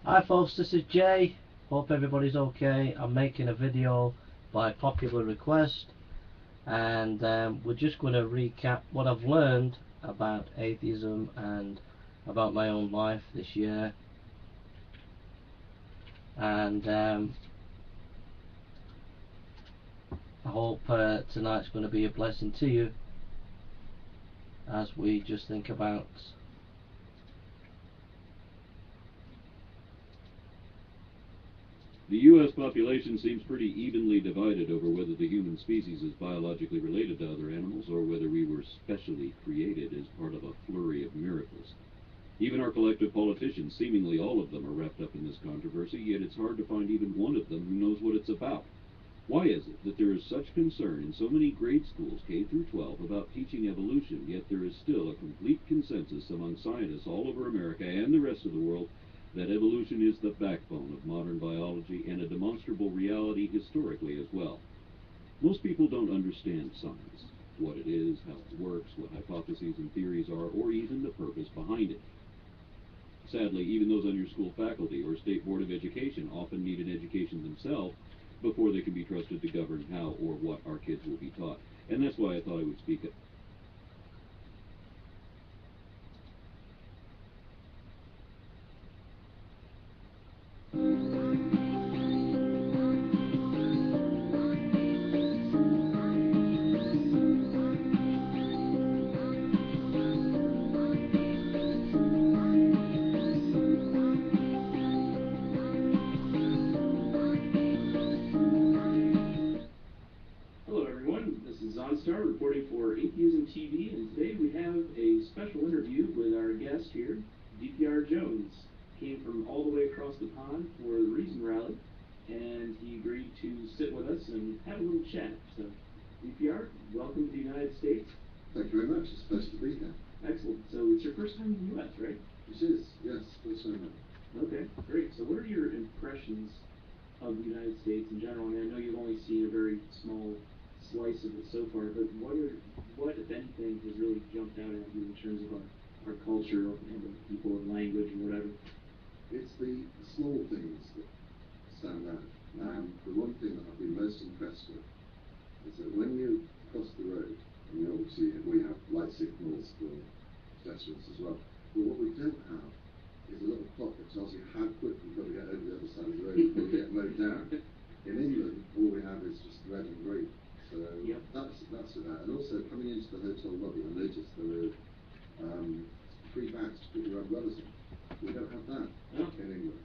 Hi folks, this is Jay. Hope everybody's okay. I'm making a video by popular request, and we're just going to recap what I've learned about atheism and about my own life this year. And I hope tonight's going to be a blessing to you as we just think about the U.S. population seems pretty evenly divided over whether the human species is biologically related to other animals or whether we were specially created as part of a flurry of miracles. Even our collective politicians, seemingly all of them, are wrapped up in this controversy, yet it's hard to find even one of them who knows what it's about. Why is it that there is such concern in so many grade schools, K through 12, about teaching evolution, yet there is still a complete consensus among scientists all over America and the rest of the world that evolution is the backbone of modern biology and a demonstrable reality historically as well? Most people don't understand science, what it is, how it works, what hypotheses and theories are, or even the purpose behind it. Sadly, even those on your school faculty or state board of education often need an education themselves before they can be trusted to govern how or what our kids will be taught. And that's why I thought I would speak up. Reporting for Atheism TV, and today we have a special interview with our guest here, DPR Jones. Came from all the way across the pond for the Reason Rally, and he agreed to sit with us and have a little chat. So, DPR, welcome to the United States. Thank you very much. It's a pleasure to be here. Excellent. So it's your first time in the U.S., right? It is, yes, first time ever. Okay, great. So what are your impressions of the United States in general? I mean, I know you've only seen a very small slice of it so far, but what, if anything, has really jumped out at you in terms of our culture and the people and language and whatever? It's the small things that stand out. The one thing that I've been most impressed with is that when you cross the road, and obviously we have light signals for pedestrians as well, but what we don't have is a little clock that tells you how quick you've got to get over the other side of the road before you get mowed down. In England, all we have is just red and green. So yep. that's about. And also coming into the hotel lobby, I noticed there were free bags to put your umbrellas in. We don't have that in England.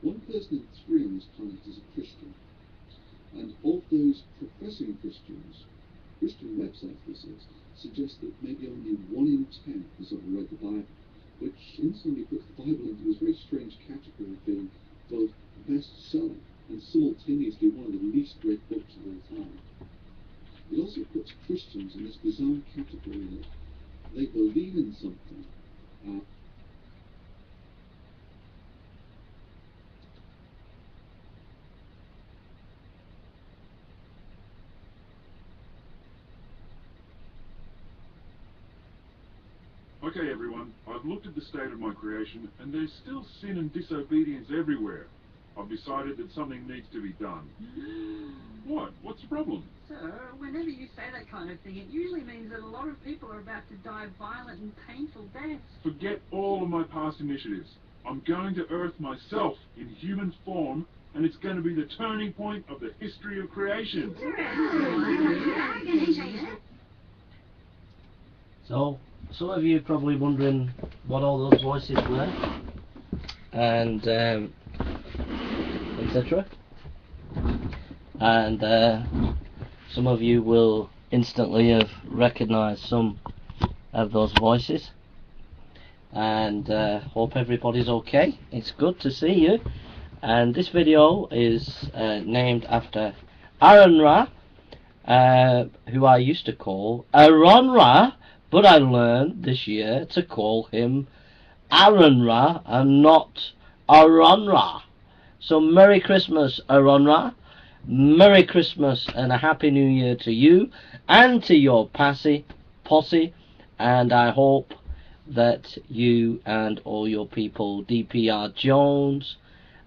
One person in 3 on this planet is a Christian, and of those professing Christians, Christian website visits suggest that maybe only 1 in 10 has ever read the Bible, which instantly puts the Bible into this very strange category of being both bestseller and simultaneously one of the least read books of all time. It also puts Christians in this bizarre category that they believe in something. Okay everyone, I've looked at the state of my creation and there's still sin and disobedience everywhere. I've decided that something needs to be done. What? What's the problem? Sir, whenever you say that kind of thing, it usually means that a lot of people are about to die violent and painful deaths. Forget all of my past initiatives. I'm going to Earth myself in human form and it's going to be the turning point of the history of creation. So, some of you are probably wondering what all those voices were, and etc. And some of you will instantly have recognized some of those voices, and hope everybody's okay. It's good to see you. And this video is named after AronRa, who I used to call AronRa, but I learned this year to call him AronRa and not AronRa. So Merry Christmas, AronRa. Merry Christmas and a Happy New Year to you and to your posse, and I hope that you and all your people, DPR Jones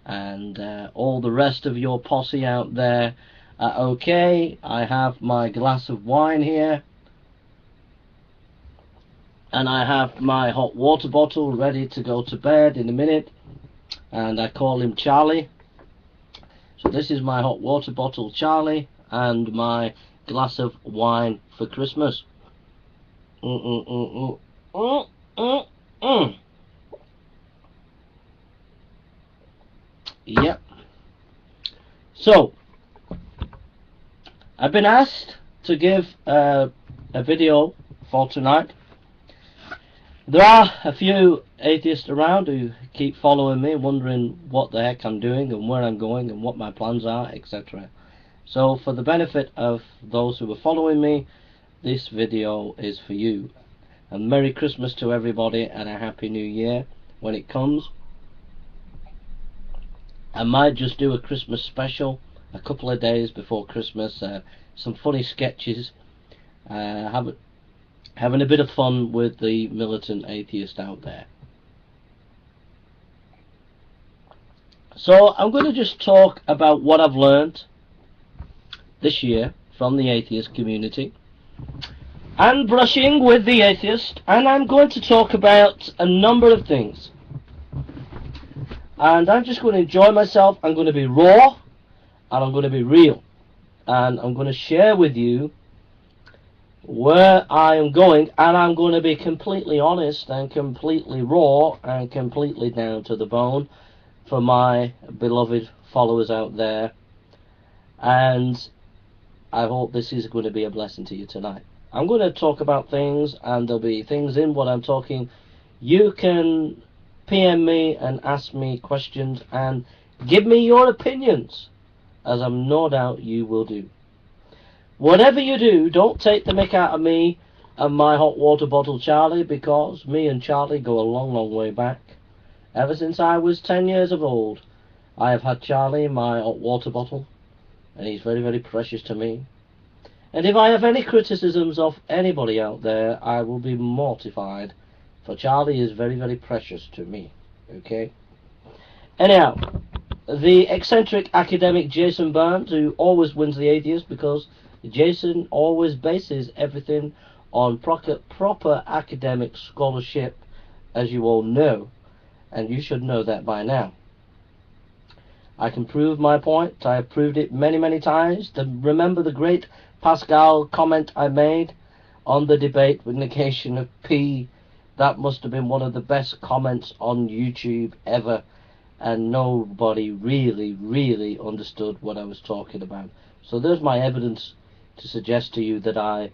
and all the rest of your posse out there, are okay. I have my glass of wine here, and I have my hot water bottle ready to go to bed in a minute, and I call him Charlie. So this is my hot water bottle, Charlie, and my glass of wine for Christmas. Yep. So, I've been asked to give a video for tonight. There are a few atheists around who keep following me, wondering what the heck I'm doing and where I'm going and what my plans are, etc. So for the benefit of those who are following me, this video is for you. And Merry Christmas to everybody and a Happy New Year when it comes. I might just do a Christmas special a couple of days before Christmas, some funny sketches, having a bit of fun with the militant atheist out there. So I'm going to just talk about what I've learned this year from the atheist community and brushing with the atheist, and I'm going to talk about a number of things, and I'm just going to enjoy myself. I'm going to be raw and I'm going to be real, and I'm going to share with you where I am going, and I'm going to be completely honest and completely raw and completely down to the bone for my beloved followers out there, and I hope this is going to be a blessing to you tonight. I'm going to talk about things, and there'll be things in what I'm talking. You can PM me and ask me questions and give me your opinions, as I'm no doubt you will do. Whatever you do, don't take the mick out of me and my hot water bottle Charlie, because me and Charlie go a long, long way back. Ever since I was 10 years of old, I have had Charlie in my hot water bottle, and he's very, very precious to me. And if I have any criticisms of anybody out there, I will be mortified, for Charlie is very, very precious to me. Okay? Anyhow, the eccentric academic Jason Barnes, who always wins the atheist, because Jason always bases everything on proper academic scholarship, as you all know, and you should know that by now. I can prove my point. I have proved it many, many times. Remember the great Pascal comment I made on the debate with negation of P? That must have been one of the best comments on YouTube ever, and nobody really understood what I was talking about. So there's my evidence to suggest to you that I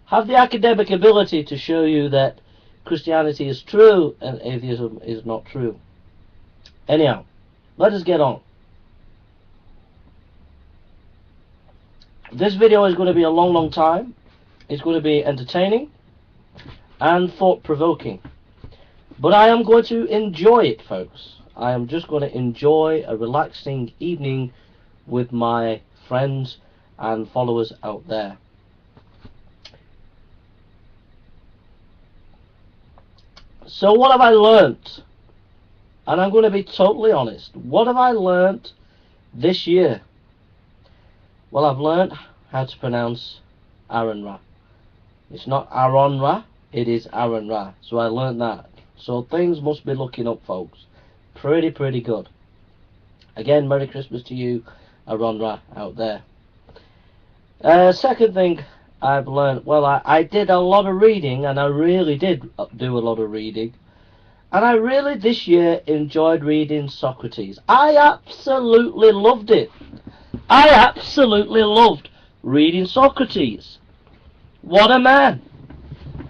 have the academic ability to show you that Christianity is true and atheism is not true. Anyhow, let us get on. This video is going to be a long time. It's going to be entertaining and thought-provoking, but I am going to enjoy it, folks. I am just going to enjoy a relaxing evening with my friends and followers out there. So what have I learnt? And I'm going to be totally honest. What have I learnt this year? Well, I've learnt how to pronounce AronRa. It's not AronRa, it is AronRa. So I learnt that. So things must be looking up, folks. Pretty good. Again, Merry Christmas to you, AronRa, out there. Second thing I've learned, well, I did a lot of reading, and I really did do a lot of reading. And I really, this year, enjoyed reading Socrates. I absolutely loved it. I absolutely loved reading Socrates. What a man.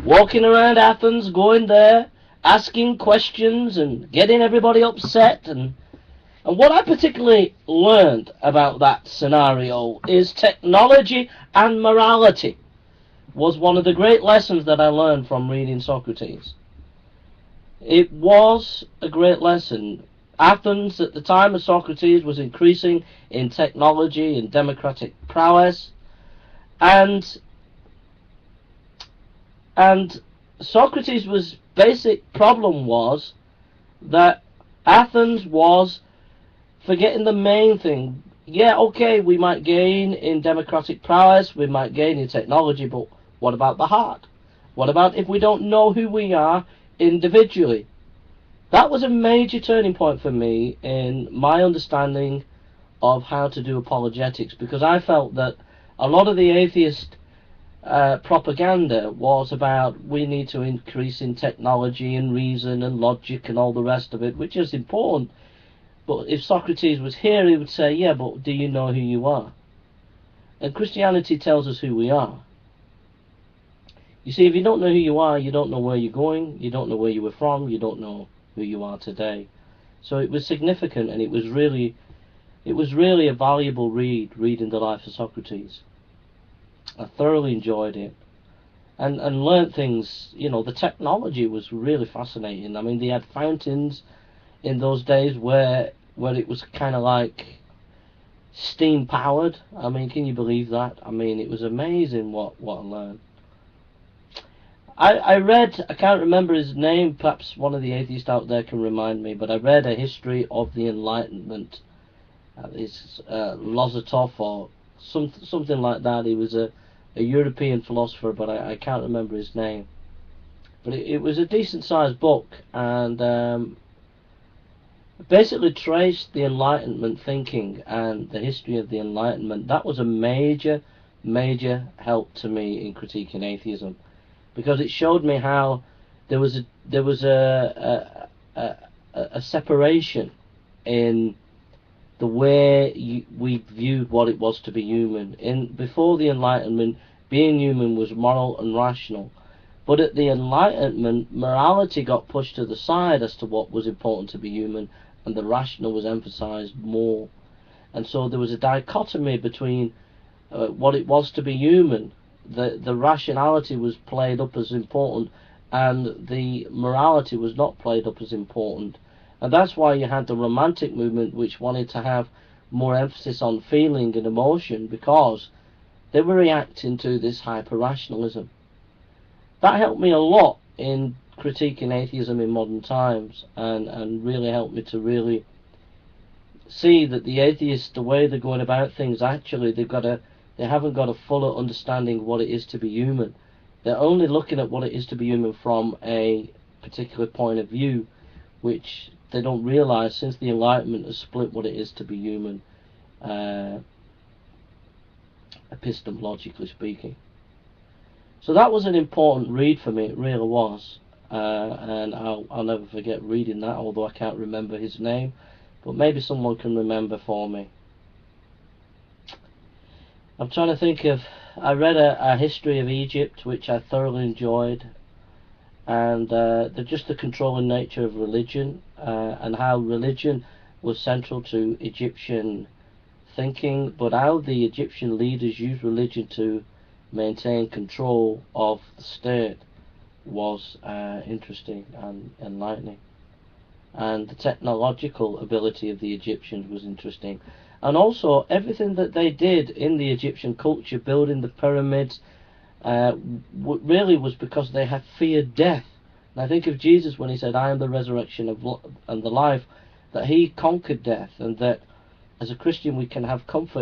Walking around Athens, going there, asking questions and getting everybody upset. And what I particularly learned about that scenario is technology and morality was one of the great lessons that I learned from reading Socrates. It was a great lesson. Athens at the time of Socrates was increasing in technology and democratic prowess, and Socrates' basic problem was that Athens was forgetting the main thing. Yeah, okay, we might gain in democratic prowess, we might gain in technology, but what about the heart? What about if we don't know who we are individually? That was a major turning point for me in my understanding of how to do apologetics, because I felt that a lot of the atheist propaganda was about we need to increase in technology and reason and logic and all the rest of it, which is important. But if Socrates was here, he would say, yeah, but do you know who you are? And Christianity tells us who we are. You see, if you don't know who you are, you don't know where you're going, you don't know where you were from, you don't know who you are today. So it was significant, and it was really a valuable reading the life of Socrates. I thoroughly enjoyed it, and learnt things. You know, the technology was really fascinating. I mean, they had fountains in those days where it was kind of like steam powered. I mean, can you believe that? I mean, it was amazing what I learned. I read, I can't remember his name, perhaps one of the atheists out there can remind me, but I read a history of the Enlightenment. It's Lozatov or something like that. He was a European philosopher, but I can't remember his name. But it was a decent sized book, and basically traced the Enlightenment thinking and the history of the Enlightenment. That was a major help to me in critiquing atheism, because it showed me how there was a separation in the way we viewed what it was to be human. Before the Enlightenment, being human was moral and rational, but at the Enlightenment, morality got pushed to the side as to what was important to be human, and the rational was emphasized more. And so there was a dichotomy between what it was to be human. The rationality was played up as important, and the morality was not played up as important. And that's why you had the Romantic movement, which wanted to have more emphasis on feeling and emotion, because they were reacting to this hyper-rationalism. That helped me a lot in critiquing atheism in modern times, and really helped me to really see that the atheists, the way they're going about things, actually they haven't got a fuller understanding of what it is to be human. They're only looking at what it is to be human from a particular point of view, which they don't realise since the Enlightenment has split what it is to be human, epistemologically speaking. So that was an important read for me, it really was, and I'll never forget reading that, although I can't remember his name, but maybe someone can remember for me. I'm trying to think of, I read a history of Egypt, which I thoroughly enjoyed, and just the controlling nature of religion, and how religion was central to Egyptian thinking, but how the Egyptian leaders used religion to maintain control of the state was interesting and enlightening. And the technological ability of the Egyptians was interesting. And also everything that they did in the Egyptian culture, building the pyramids, really was because they had feared death. And I think of Jesus when he said, I am the resurrection and the life, that he conquered death, and that as a Christian we can have comfort